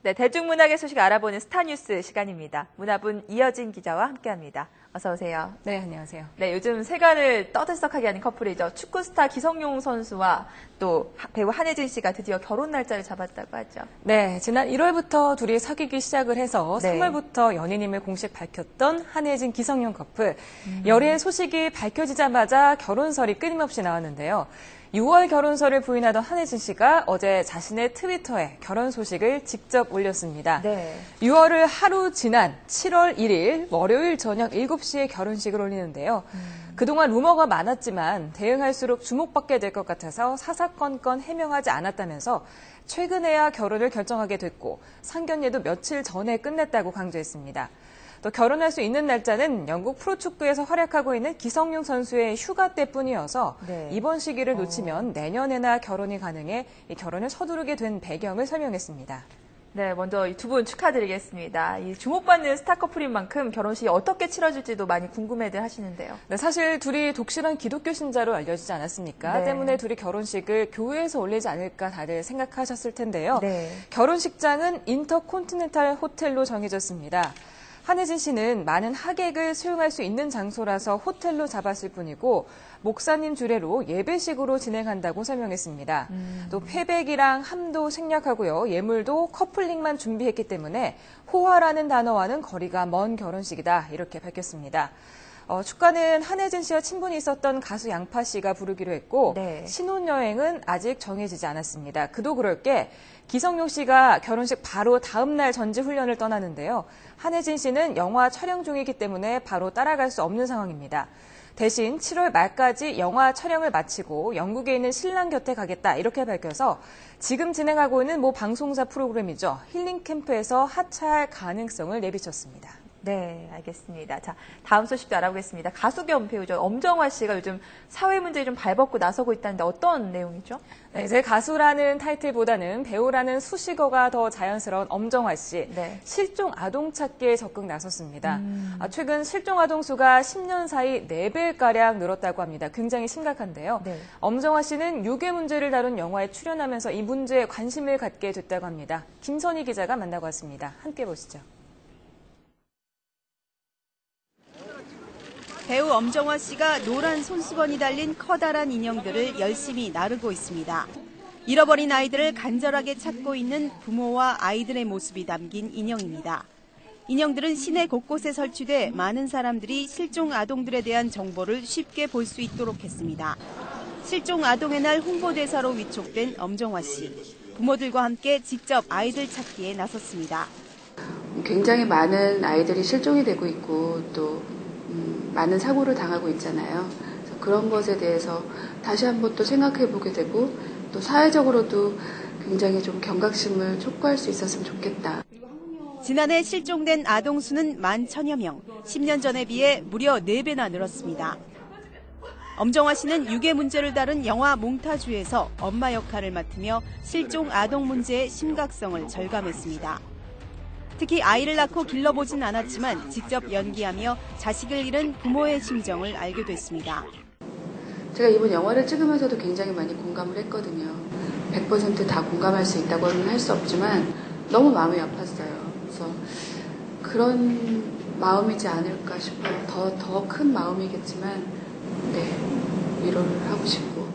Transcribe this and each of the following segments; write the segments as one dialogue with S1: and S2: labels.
S1: 네, 대중문학의 소식 알아보는 스타뉴스 시간입니다. 문화분 이어진 기자와 함께합니다. 어서 오세요.
S2: 네, 안녕하세요.
S1: 네, 요즘 세간을 떠들썩하게 하는 커플이죠. 축구 스타 기성용 선수와 또 배우 한혜진 씨가 드디어 결혼 날짜를 잡았다고 하죠.
S2: 네, 지난 1월부터 둘이 사귀기 시작을 해서
S1: 네.
S2: 3월부터 연인임을 공식 밝혔던 한혜진 기성용 커플. 열애 소식이 밝혀지자마자 결혼설이 끊임없이 나왔는데요. 6월 결혼설을 부인하던 한혜진 씨가 어제 자신의 트위터에 결혼 소식을 직접 올렸습니다.
S1: 네.
S2: 6월을 하루 지난 7월 1일 월요일 저녁 7시에 결혼식을 올리는데요. 그동안 루머가 많았지만 대응할수록 주목받게 될 것 같아서 사사건건 해명하지 않았다면서 최근에야 결혼을 결정하게 됐고 상견례도 며칠 전에 끝냈다고 강조했습니다. 또 결혼할 수 있는 날짜는 영국 프로축구에서 활약하고 있는 기성용 선수의 휴가 때뿐이어서
S1: 네.
S2: 이번 시기를 놓치면 내년에나 결혼이 가능해 이 결혼을 서두르게 된 배경을 설명했습니다.
S1: 네, 먼저 이 두 분 축하드리겠습니다. 이 주목받는 스타 커플인 만큼 결혼식이 어떻게 치러질지도 많이 궁금해들 하시는데요.
S2: 네, 사실 둘이 독실한 기독교 신자로 알려지지 않았습니까?
S1: 네.
S2: 때문에 둘이 결혼식을 교회에서 올리지 않을까 다들 생각하셨을 텐데요.
S1: 네.
S2: 결혼식장은 인터콘티넨탈 호텔로 정해졌습니다. 한혜진 씨는 많은 하객을 수용할 수 있는 장소라서 호텔로 잡았을 뿐이고 목사님 주례로 예배식으로 진행한다고 설명했습니다. 또 패백이랑 함도 생략하고요. 예물도 커플링만 준비했기 때문에 호화라는 단어와는 거리가 먼 결혼식이다 이렇게 밝혔습니다. 축가는 한혜진 씨와 친분이 있었던 가수 양파 씨가 부르기로 했고
S1: 네.
S2: 신혼여행은 아직 정해지지 않았습니다. 그도 그럴 게 기성용 씨가 결혼식 바로 다음 날 전지훈련을 떠나는데요. 한혜진 씨는 영화 촬영 중이기 때문에 바로 따라갈 수 없는 상황입니다. 대신 7월 말까지 영화 촬영을 마치고 영국에 있는 신랑 곁에 가겠다 이렇게 밝혀서 지금 진행하고 있는 모 방송사 프로그램이죠. 힐링 캠프에서 하차할 가능성을 내비쳤습니다.
S1: 네, 알겠습니다. 자, 다음 소식도 알아보겠습니다. 가수 겸 배우죠. 엄정화 씨가 요즘 사회 문제에 좀 발벗고 나서고 있다는데 어떤 내용이죠?
S2: 네, 이제 가수라는 타이틀보다는 배우라는 수식어가 더 자연스러운 엄정화 씨.
S1: 네.
S2: 실종 아동 찾기에 적극 나섰습니다. 최근 실종 아동 수가 10년 사이 4배가량 늘었다고 합니다. 굉장히 심각한데요.
S1: 네.
S2: 엄정화 씨는 유괴 문제를 다룬 영화에 출연하면서 이 문제에 관심을 갖게 됐다고 합니다. 김선희 기자가 만나고 왔습니다. 함께 보시죠.
S3: 배우 엄정화 씨가 노란 손수건이 달린 커다란 인형들을 열심히 나르고 있습니다. 잃어버린 아이들을 간절하게 찾고 있는 부모와 아이들의 모습이 담긴 인형입니다. 인형들은 시내 곳곳에 설치돼 많은 사람들이 실종 아동들에 대한 정보를 쉽게 볼 수 있도록 했습니다. 실종 아동의 날 홍보대사로 위촉된 엄정화 씨. 부모들과 함께 직접 아이들 찾기에 나섰습니다.
S4: 굉장히 많은 아이들이 실종이 되고 있고 또 많은 사고를 당하고 있잖아요. 그래서 그런 것에 대해서 다시 한번 또 생각해보게 되고 또 사회적으로도 굉장히 좀 경각심을 촉구할 수 있었으면 좋겠다.
S3: 지난해 실종된 아동 수는 11,000여 명, 10년 전에 비해 무려 4배나 늘었습니다. 엄정화 씨는 유괴 문제를 다룬 영화 몽타주에서 엄마 역할을 맡으며 실종 아동 문제의 심각성을 절감했습니다. 특히 아이를 낳고 길러보진 않았지만 직접 연기하며 자식을 잃은 부모의 심정을 알게 됐습니다.
S4: 제가 이번 영화를 찍으면서도 굉장히 많이 공감을 했거든요. 100% 다 공감할 수 있다고는 할 수 없지만 너무 마음이 아팠어요. 그래서 그런 마음이지 않을까 싶어요. 더 큰 마음이겠지만 위로를 하고 싶고.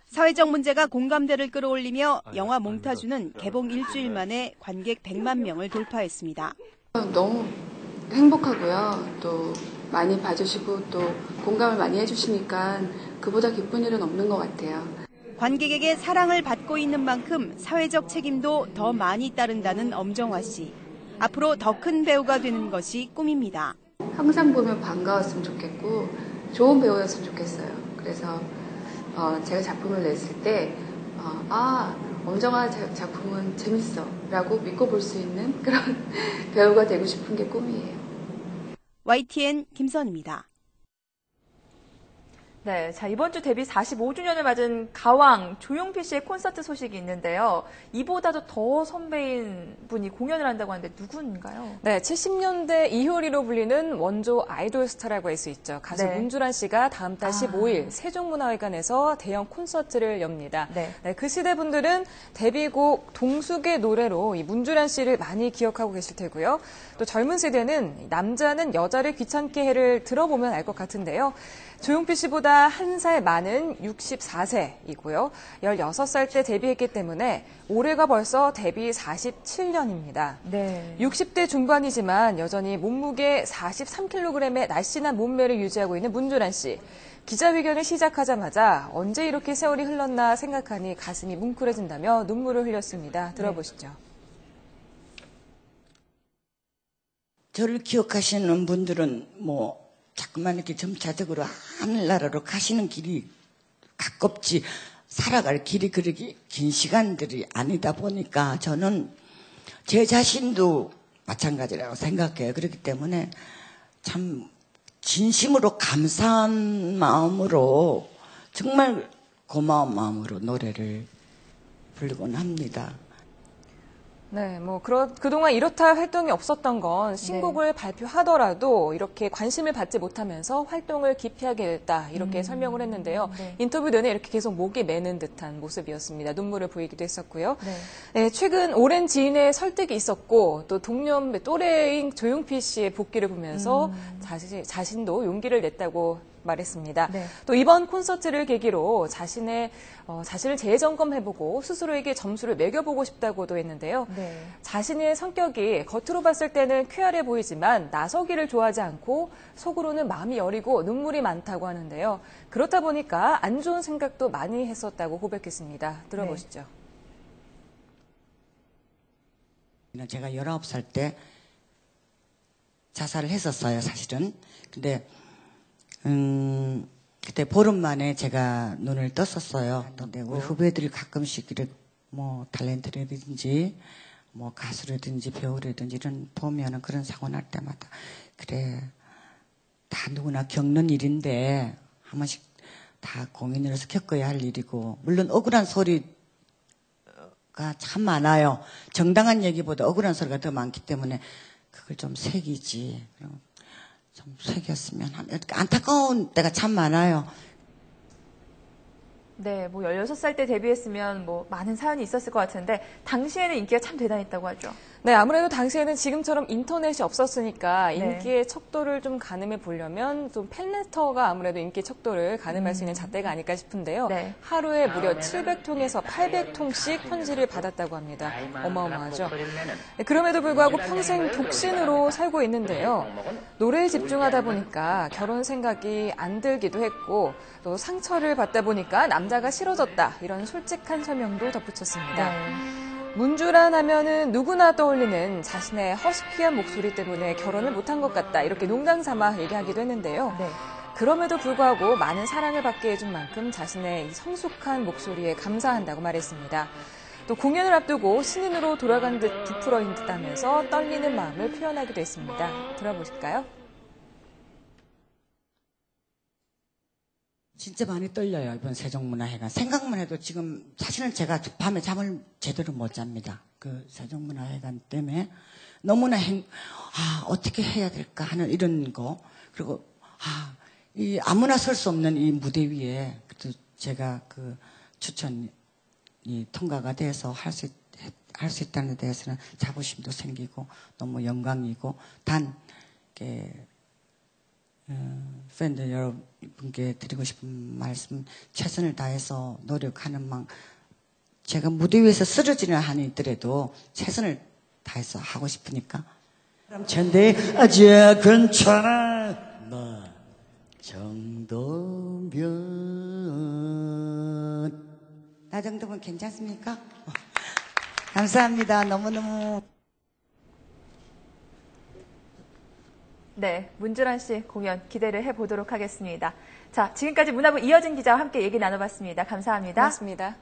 S3: 사회적 문제가 공감대를 끌어올리며 영화 몽타주는 개봉 일주일 만에 관객 100만 명을 돌파했습니다.
S4: 너무 행복하고요. 또 많이 봐주시고 또 공감을 많이 해주시니까 그보다 기쁜 일은 없는 것 같아요.
S3: 관객에게 사랑을 받고 있는 만큼 사회적 책임도 더 많이 따른다는 엄정화 씨. 앞으로 더 큰 배우가 되는 것이 꿈입니다.
S4: 항상 보면 반가웠으면 좋겠고 좋은 배우였으면 좋겠어요. 그래서 제가 작품을 냈을 때 엄정화 작품은 재밌어 라고 믿고 볼 수 있는 그런 배우가 되고 싶은 게 꿈이에요.
S3: YTN 김선입니다.
S1: 네, 자, 이번 주 데뷔 45주년을 맞은 가왕 조용필 씨의 콘서트 소식이 있는데요. 이보다도 더 선배인 분이 공연을 한다고 하는데 누군가요?
S2: 네, 70년대 이효리로 불리는 원조 아이돌 스타라고 할 수 있죠. 가수
S1: 네.
S2: 문주란 씨가 다음 달 15일 세종문화회관에서 대형 콘서트를 엽니다.
S1: 네.
S2: 네, 그 시대 분들은 데뷔곡 동숙의 노래로 이 문주란 씨를 많이 기억하고 계실 테고요. 또 젊은 세대는 남자는 여자를 귀찮게 해를 들어보면 알 것 같은데요. 조용필 씨보다 한 살 많은 64세이고요. 16살 때 데뷔했기 때문에 올해가 벌써 데뷔 47년입니다.
S1: 네.
S2: 60대 중반이지만 여전히 몸무게 43kg의 날씬한 몸매를 유지하고 있는 문주란 씨. 기자회견을 시작하자마자 언제 이렇게 세월이 흘렀나 생각하니 가슴이 뭉클해진다며 눈물을 흘렸습니다. 들어보시죠.
S5: 저를 기억하시는 분들은 자꾸만 이렇게 점차적으로 하늘나라로 가시는 길이 가깝지 살아갈 길이 그렇게 긴 시간들이 아니다 보니까 저는 제 자신도 마찬가지라고 생각해요. 그렇기 때문에 참 진심으로 감사한 마음으로 정말 고마운 마음으로 노래를 부르곤 합니다.
S2: 네, 그동안 이렇다 활동이 없었던 건 신곡을 발표하더라도 이렇게 관심을 받지 못하면서 활동을 기피하게 됐다. 이렇게 설명을 했는데요.
S1: 네.
S2: 인터뷰 내내 이렇게 계속 목이 매는 듯한 모습이었습니다. 눈물을 보이기도 했었고요.
S1: 네.
S2: 네, 최근 오랜 지인의 설득이 있었고 또 동년 또래인 조용필 씨의 복귀를 보면서 자신도 용기를 냈다고 말했습니다.
S1: 네.
S2: 또 이번 콘서트를 계기로 자신을 재점검해보고 스스로에게 점수를 매겨보고 싶다고도 했는데요.
S1: 네.
S2: 자신의 성격이 겉으로 봤을 때는 쾌활해 보이지만 나서기를 좋아하지 않고 속으로는 마음이 여리고 눈물이 많다고 하는데요. 그렇다 보니까 안 좋은 생각도 많이 했었다고 고백했습니다. 들어보시죠.
S5: 제가 19살 때 자살을 했었어요, 사실은. 근데 그때 보름 만에 제가 눈을 떴었어요. 근데 우리 후배들이 가끔씩 이렇게 탤런트라든지 가수라든지 배우라든지 이런 보면은 그런 사고 날 때마다 그래 다 누구나 겪는 일인데 한 번씩 다 공인으로서 겪어야 할 일이고 물론 억울한 소리가 참 많아요. 정당한 얘기보다 억울한 소리가 더 많기 때문에 그걸 좀 새기지. 좀 새겼으면 하면 안타까운 때가 참 많아요.
S1: 네, 16살 때 데뷔했으면 많은 사연이 있었을 것 같은데 당시에는 인기가 참 대단했다고 하죠.
S2: 네, 아무래도 당시에는 지금처럼 인터넷이 없었으니까
S1: 네.
S2: 인기의 척도를 좀 가늠해 보려면 좀 팬레터가 아무래도 인기 척도를 가늠할 수 있는 잣대가 아닐까 싶은데요.
S1: 네.
S2: 하루에 무려 700통에서 800통씩 편지를 받았다고 합니다. 어마어마하죠. 네, 그럼에도 불구하고 평생 독신으로 살고 있는데요. 노래에 집중하다 보니까 결혼 생각이 안 들기도 했고 또 상처를 받다 보니까 남자가 싫어졌다. 이런 솔직한 설명도 덧붙였습니다.
S1: 네.
S2: 문주란 하면은 누구나 떠올리는 자신의 허스키한 목소리 때문에 결혼을 못한 것 같다. 이렇게 농담 삼아 얘기하기도 했는데요.
S1: 네.
S2: 그럼에도 불구하고 많은 사랑을 받게 해준 만큼 자신의 이 성숙한 목소리에 감사한다고 말했습니다. 또 공연을 앞두고 신인으로 돌아간 듯 부풀어인 듯 하면서 떨리는 마음을 표현하기도 했습니다. 들어보실까요?
S5: 진짜 많이 떨려요, 이번 세종문화회관. 생각만 해도 지금 사실은 제가 밤에 잠을 제대로 못 잡니다. 그 세종문화회관 때문에 너무나 어떻게 해야 될까 하는 이런 거. 그리고 이 아무나 설 수 없는 이 무대 위에 그래도 제가 그 추천이 통과가 돼서 할 수 있다는 데 대해서는 자부심도 생기고 너무 영광이고 단 팬들 여러분께 드리고 싶은 말씀, 최선을 다해서 노력하는 제가 무대 위에서 쓰러지는 한이 있더라도 최선을 다해서 하고 싶으니까. 천대 아직 괜찮아 나 정도면 나 정도면 괜찮습니까? 감사합니다. 너무너무.
S1: 네, 문주란 씨 공연 기대를 해보도록 하겠습니다. 자, 지금까지 문화부 이어진 기자와 함께 얘기 나눠봤습니다. 감사합니다.
S2: 고맙습니다.